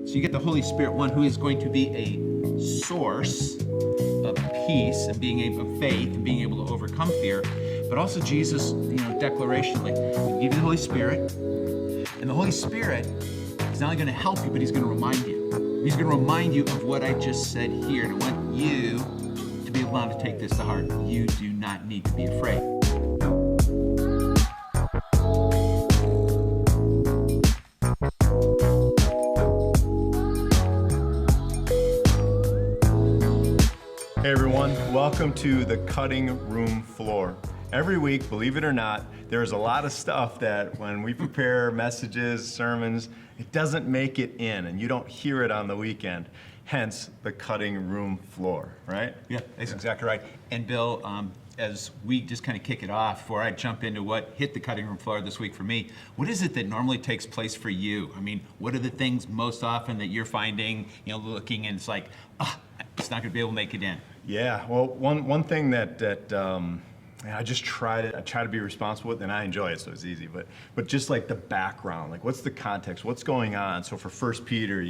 So you get the Holy Spirit, one who is going to be a source of peace and being able of faith and being able to overcome fear, but also Jesus, declarationally, we give you the Holy Spirit, and the Holy Spirit is not only going to help you, but he's going to remind you. He's going to remind you of what I just said here, and I want you to be allowed to take this to heart. You do not need to be afraid. Hey everyone, welcome to the cutting room floor. Every week, believe it or not, there's a lot of stuff that when we prepare messages, sermons, it doesn't make it in and you don't hear it on the weekend. Hence the cutting room floor, right? Yeah, that's exactly right. And Bill, as we just kind of kick it off, before I jump into what hit the cutting room floor this week for me, what is it that normally takes place for you? I mean, what are the things most often that you're finding, looking and it's like, it's not going to be able to make it in? Yeah, well, one thing that I just try to be responsible with, and I enjoy it, so it's easy. But just like the background, like what's the context, what's going on? So for 1 Peter,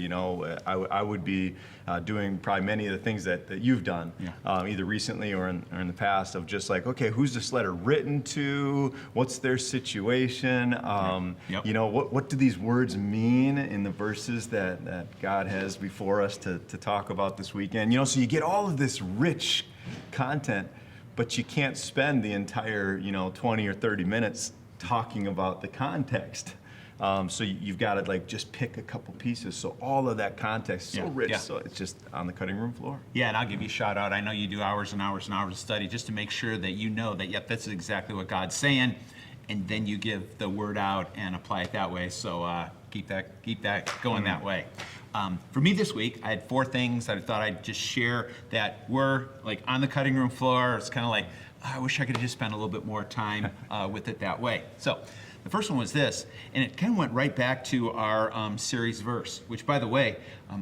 I would be doing probably many of the things that you've done, either recently or in the past, of just like, okay, who's this letter written to? What's their situation? What do these words mean in the verses that God has before us to talk about this weekend? So you get all of this rich content, but you can't spend the entire 20 or 30 minutes talking about the context. So you've got to just pick a couple pieces. So all of that context is so rich, so it's just on the cutting room floor. Yeah, and I'll give you a shout out. I know you do hours and hours and hours of study just to make sure that you know that, that's exactly what God's saying, and then you give the word out and apply it that way. So keep that going that way. For me this week, I had 4 things that I thought I'd just share that were like on the cutting room floor. It's kind of like, I wish I could have just spent a little bit more time with it that way. So the first one was this, and it kind of went right back to our series verse, which, by the way,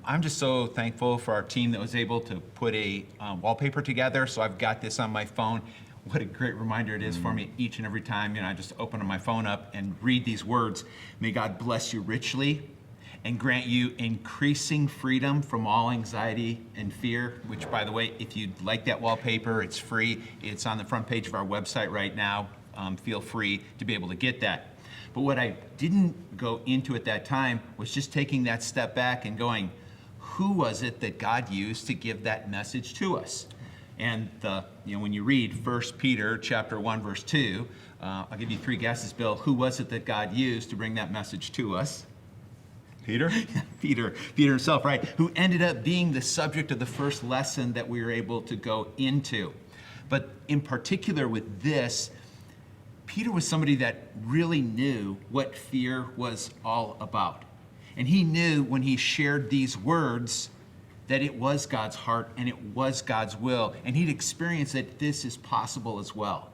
I'm just so thankful for our team that was able to put a wallpaper together. So I've got this on my phone. What a great reminder it is for me each and every time. I just open my phone up and read these words. May God bless you richly and grant you increasing freedom from all anxiety and fear, which, by the way, if you'd like that wallpaper, it's free. It's on the front page of our website right now. Feel free to be able to get that. But what I didn't go into at that time was just taking that step back and going, who was it that God used to give that message to us? And when you read 1 Peter chapter 1, verse 2, I'll give you 3 guesses, Bill. Who was it that God used to bring that message to us? Peter? Peter himself, right? Who ended up being the subject of the first lesson that we were able to go into. But in particular with this, Peter was somebody that really knew what fear was all about. And he knew when he shared these words that it was God's heart and it was God's will. And he'd experienced that this is possible as well.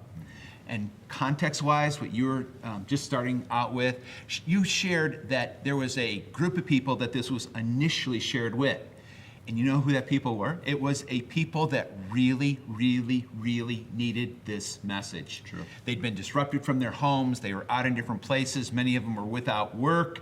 And context-wise, what you were just starting out with, you shared that there was a group of people that this was initially shared with. And you know who that people were? It was a people that really, really, really needed this message. True. They'd been disrupted from their homes. They were out in different places. Many of them were without work.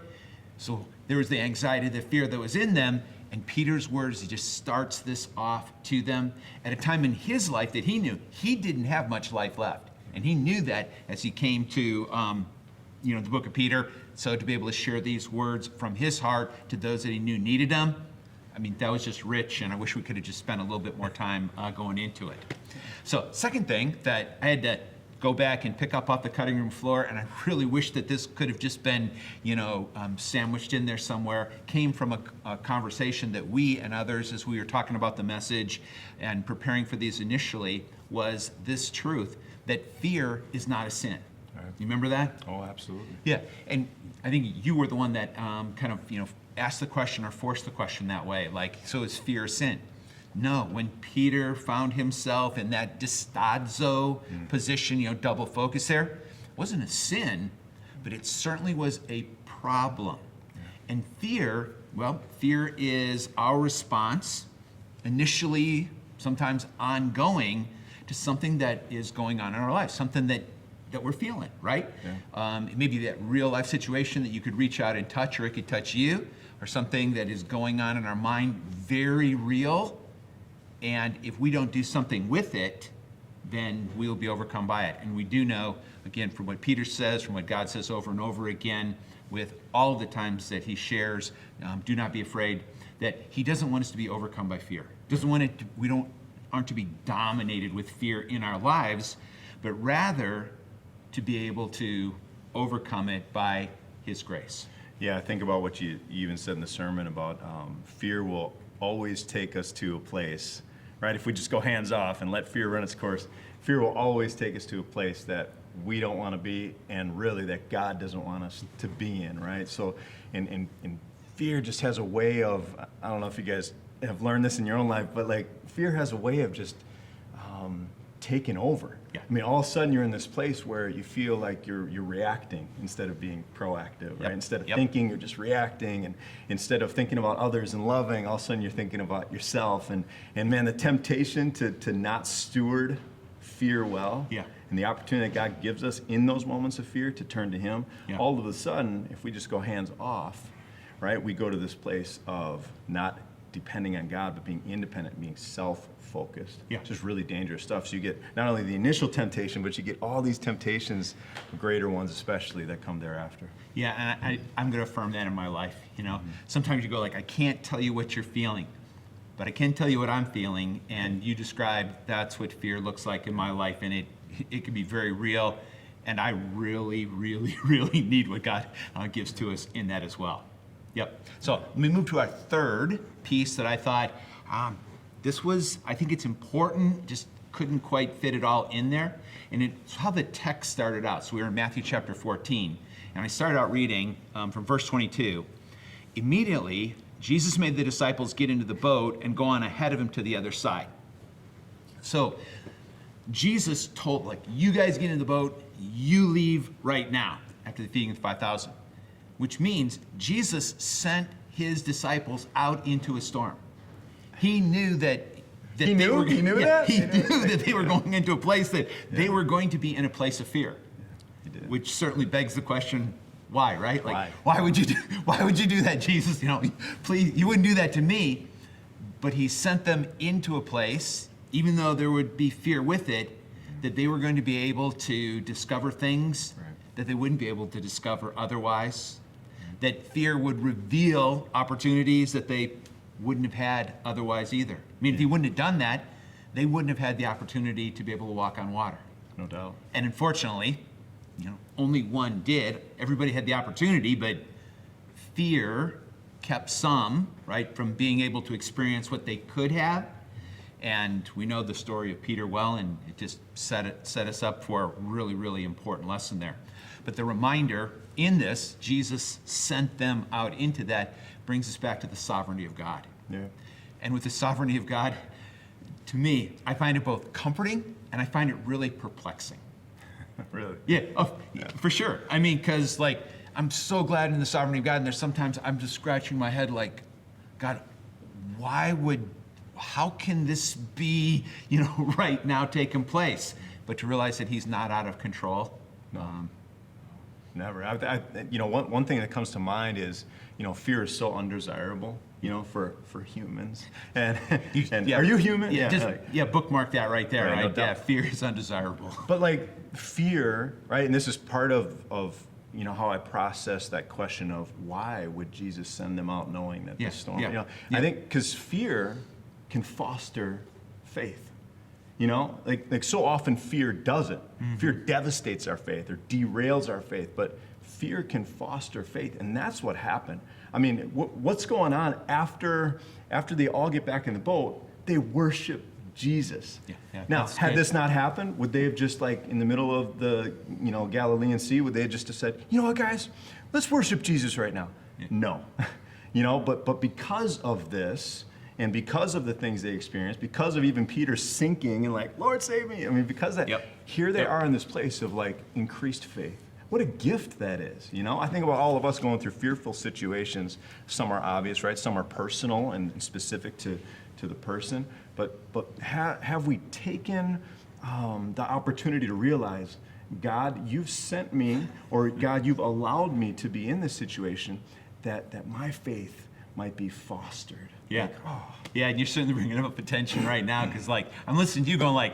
So there was the anxiety, the fear that was in them. And Peter's words, he just starts this off to them at a time in his life that he knew he didn't have much life left. And he knew that as he came to, the book of Peter. So to be able to share these words from his heart to those that he knew needed them, I mean, that was just rich. And I wish we could have just spent a little bit more time going into it. So second thing that I had to go back and pick up off the cutting room floor, and I really wish that this could have just been, sandwiched in there somewhere, came from a conversation that we and others, as we were talking about the message and preparing for these initially, was this truth that fear is not a sin. Right. You remember that? Oh, absolutely. Yeah, and I think you were the one that asked the question or forced the question that way, like, so is fear a sin? No, when Peter found himself in that distazo position, double focus there, it wasn't a sin, but it certainly was a problem. And fear is our response, initially, sometimes ongoing, to something that is going on in our life, something that that we're feeling, right? Yeah. It may be that real life situation that you could reach out and touch, or it could touch you, or something that is going on in our mind, very real. And if we don't do something with it, then we'll be overcome by it. And we do know, again, from what Peter says, from what God says over and over again, with all of the times that he shares, do not be afraid, that he doesn't want us to be overcome by fear. Doesn't want it to, aren't to be dominated with fear in our lives, but rather to be able to overcome it by his grace. Yeah, think about what you even said in the sermon about fear will always take us to a place, right? If we just go hands off and let fear run its course, fear will always take us to a place that we don't want to be, and really that God doesn't want us to be in, right? So, and fear just has a way of, I don't know if you guys have learned this in your own life, but like fear has a way of just taking over. Yeah. I mean, all of a sudden you're in this place where you feel like you're reacting instead of being proactive, right? Yep. Instead of Yep. thinking, you're just reacting, and instead of thinking about others and loving, all of a sudden you're thinking about yourself. And man, the temptation to not steward fear well, Yeah. and the opportunity that God gives us in those moments of fear to turn to Him, Yeah. all of a sudden, if we just go hands off, right, we go to this place of not depending on God, but being independent, being self-focused. Yeah. Just really dangerous stuff. So you get not only the initial temptation, but you get all these temptations, greater ones especially, that come thereafter. Yeah, and I'm going to affirm that in my life. Sometimes you go like, I can't tell you what you're feeling, but I can tell you what I'm feeling. And you described that's what fear looks like in my life, and it can be very real. And I really, really, really need what God gives to us in that as well. Yep. So let me move to our third piece that I thought I think it's important, just couldn't quite fit it all in there. And it's how the text started out. So we were in Matthew chapter 14, and I started out reading from verse 22. Immediately, Jesus made the disciples get into the boat and go on ahead of him to the other side. So Jesus told, you guys get in the boat, you leave right now, after the feeding of the 5,000. Which means Jesus sent his disciples out into a storm. He knew that He knew that they were going into a place that they were going to be in a place of fear. He did. Which certainly begs the question, why, right? Why? Why would you do that, Jesus? Please, you wouldn't do that to me. But he sent them into a place, even though there would be fear with it, that they were going to be able to discover things that they wouldn't be able to discover otherwise. That fear would reveal opportunities that they wouldn't have had otherwise either. I mean, if he wouldn't have done that, they wouldn't have had the opportunity to be able to walk on water. No doubt. And unfortunately, only one did. Everybody had the opportunity, but fear kept some, right, from being able to experience what they could have. And we know the story of Peter well, and it just set us up for a really, really important lesson there. But the reminder in this, Jesus sent them out into that, brings us back to the sovereignty of God. Yeah. And with the sovereignty of God, to me, I find it both comforting and I find it really perplexing. Really? Yeah, for sure. I mean, because I'm so glad in the sovereignty of God, and there's sometimes I'm just scratching my head like, God, how can this be, right now taking place? But to realize that he's not out of control. No. Never. One thing that comes to mind is, fear is so undesirable, for humans. And are you human? Yeah, bookmark that right there, right? No Yeah, doubt. fear is undesirable. But fear, right? And this is part of how I process that question of why would Jesus send them out knowing that this storm? Yeah. I think because fear can foster faith. So often fear doesn't. Mm-hmm. Fear devastates our faith or derails our faith, but fear can foster faith, and that's what happened. I mean, what's going on after they all get back in the boat? They worship Jesus. Yeah, now, had this not happened, would they have just in the middle of the Galilean Sea, would they have just said, you know what, guys, let's worship Jesus right now? Yeah. No, but because of this. And because of the things they experienced, because of even Peter sinking and Lord, save me. I mean, because of that, here they are in this place of increased faith. What a gift that is, I think about all of us going through fearful situations. Some are obvious, right? Some are personal and specific to the person. But have we taken the opportunity to realize God, you've sent me, or God, you've allowed me to be in this situation that my faith might be fostered. Yeah. Like, oh. Yeah, and you're certainly bringing up attention right now because, like, I'm listening to you going, like,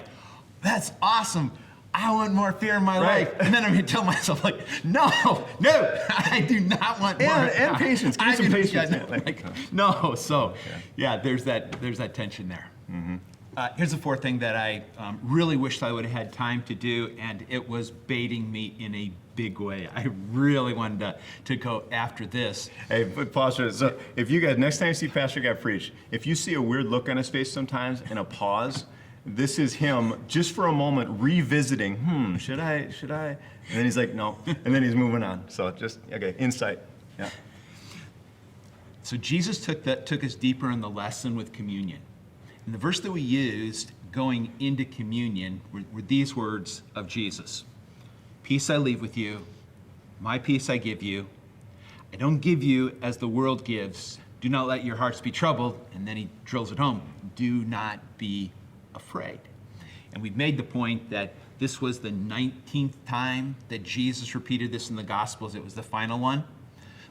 that's awesome. I want more fear in my Right. life. And then I'm going to tell myself, like, no, I do not want more. And patience. Give me some patience. Yeah, no, like, no. So, yeah, there's that tension there. Here's the fourth thing that I really wished I would have had time to do, and it was baiting me in a big way. I really wanted to go after this. Hey, but Pastor, so if you guys, next time you see Pastor Guy preach, if you see a weird look on his face sometimes and a pause, this is him just for a moment revisiting, should I? And then he's like, no. And then he's moving on. So just, okay, insight. Yeah. So Jesus took us deeper in the lesson with communion. And the verse that we used going into communion were these words of Jesus. Peace I leave with you, my peace I give you. I don't give you as the world gives. Do not let your hearts be troubled. And then he drills it home. Do not be afraid. And we've made the point that this was the 19th time that Jesus repeated this in the Gospels. It was the final one.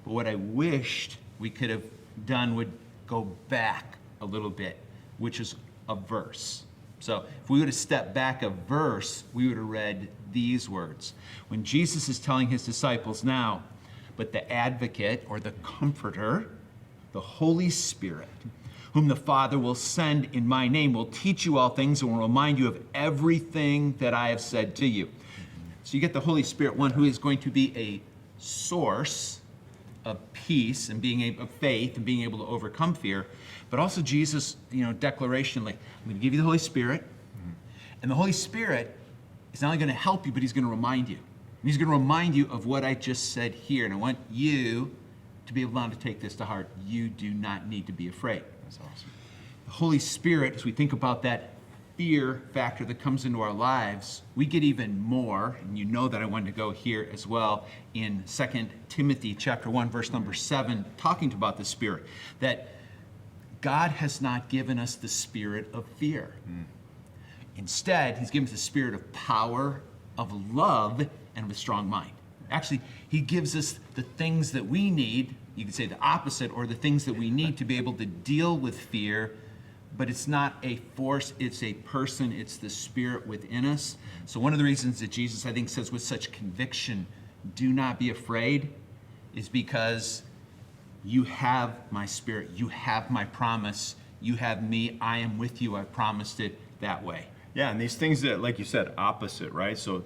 But what I wished we could have done would go back a little bit, which is a verse. So if we would have stepped back a verse, we would have read these words. When Jesus is telling his disciples now, but the advocate or the comforter, the Holy Spirit, whom the Father will send in my name, will teach you all things and will remind you of everything that I have said to you. So you get the Holy Spirit, one who is going to be a source of peace and of faith and being able to overcome fear, but also Jesus, declaration like, I'm going to give you the Holy Spirit, and the Holy Spirit is not only going to help you, but he's going to remind you. And he's going to remind you of what I just said here, and I want you to be able to take this to heart. You do not need to be afraid. That's awesome. The Holy Spirit, as we think about that fear factor that comes into our lives, we get even more, and you know that I wanted to go here as well, in 2 Timothy chapter 1, verse number 7, talking about the Spirit, that God has not given us the spirit of fear. Instead, he's given us the spirit of power, of love, and of a strong mind. Actually, he gives us the things that we need, you could say the opposite, or the things that we need to be able to deal with fear, but it's not a force, it's a person, it's the Spirit within us. So one of the reasons that Jesus, I think, says with such conviction, do not be afraid, is because you have my Spirit, you have my promise, you have me, I am with you, I promised it that way. Yeah, and these things that, like you said, opposite, right? So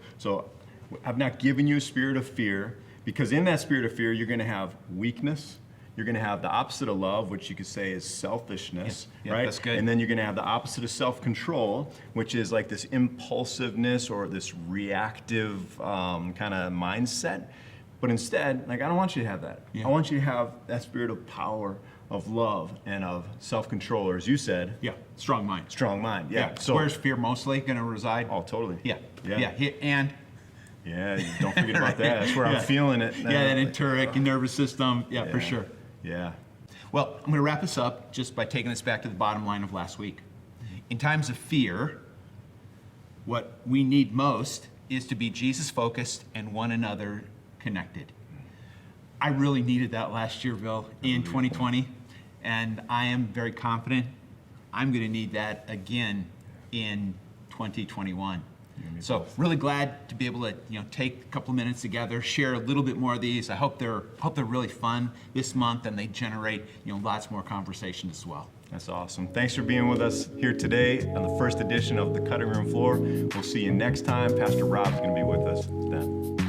I've not given you a spirit of fear, because in that spirit of fear, you're going to have weakness. You're going to have the opposite of love, which you could say is selfishness, yeah, right? That's good. And then you're going to have the opposite of self-control, which is like this impulsiveness or this reactive kind of mindset. But instead, like, I don't want you to have that. Yeah. I want you to have that spirit of power, of love, and of self-control, or as you said, Yeah, strong mind. strong mind. Yeah. So where's fear mostly going to reside? Oh, totally. Yeah. Yeah. And Yeah, don't forget about that. That's where I'm feeling it. that enteric and nervous system. Yeah, for sure. Yeah. Well, I'm going to wrap this up just by taking us back to the bottom line of last week. In times of fear, what we need most is to be Jesus-focused and one another connected. I really needed that last year, Bill, in 2020, and I am very confident I'm going to need that again in 2021. So really glad to be able to take a couple of minutes together, share a little bit more of these. I hope they're really fun this month and they generate lots more conversation as well. That's awesome. Thanks for being with us here today on the first edition of the Cutting Room Floor. We'll see you next time. Pastor Rob's going to be with us then.